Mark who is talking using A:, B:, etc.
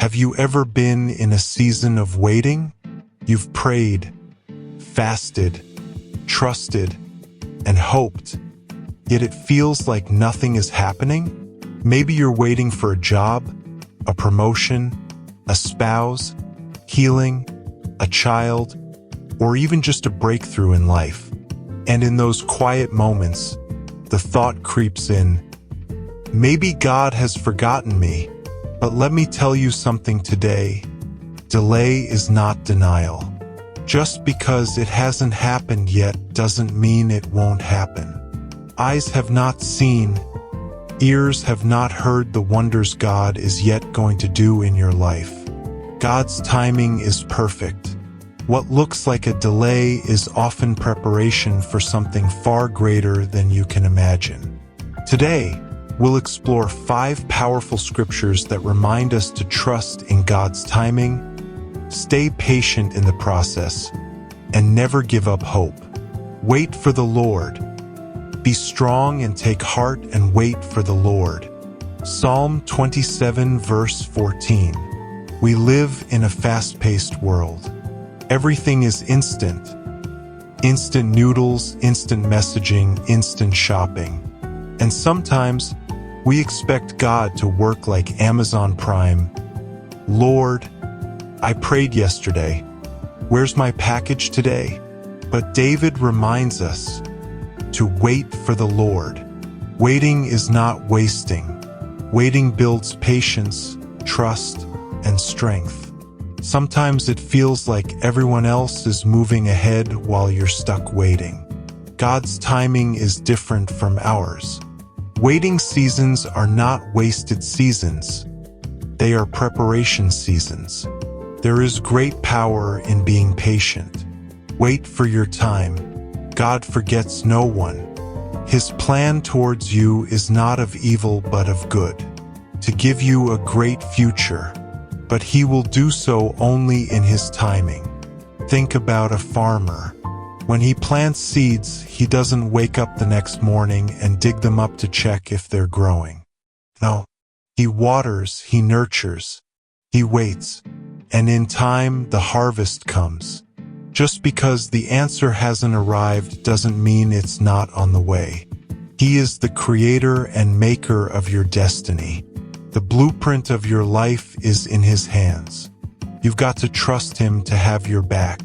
A: Have you ever been in a season of waiting? You've prayed, fasted, trusted, and hoped, yet it feels like nothing is happening? Maybe you're waiting for a job, a promotion, a spouse, healing, a child, or even just a breakthrough in life. And in those quiet moments, the thought creeps in, maybe God has forgotten me. But let me tell you something today. Delay is not denial. Just because it hasn't happened yet doesn't mean it won't happen. Eyes have not seen, ears have not heard the wonders God is yet going to do in your life. God's timing is perfect. What looks like a delay is often preparation for something far greater than you can imagine. Today, we'll explore 5 powerful scriptures that remind us to trust in God's timing, stay patient in the process, and never give up hope. Wait for the Lord. Be strong and take heart and wait for the Lord. Psalm 27 verse 14. We live in a fast-paced world. Everything is instant. Instant noodles, instant messaging, instant shopping. And sometimes, we expect God to work like Amazon Prime. Lord, I prayed yesterday. Where's my package today? But David reminds us to wait for the Lord. Waiting is not wasting. Waiting builds patience, trust, and strength. Sometimes it feels like everyone else is moving ahead while you're stuck waiting. God's timing is different from ours. Waiting seasons are not wasted seasons. They are preparation seasons. There is great power in being patient. Wait for your time. God forgets no one. His plan towards you is not of evil but of good, to give you a great future. But He will do so only in His timing. Think about a farmer. When he plants seeds, he doesn't wake up the next morning and dig them up to check if they're growing. No, he waters, he nurtures, he waits, and in time the harvest comes. Just because the answer hasn't arrived doesn't mean it's not on the way. He is the creator and maker of your destiny. The blueprint of your life is in His hands. You've got to trust Him to have your back.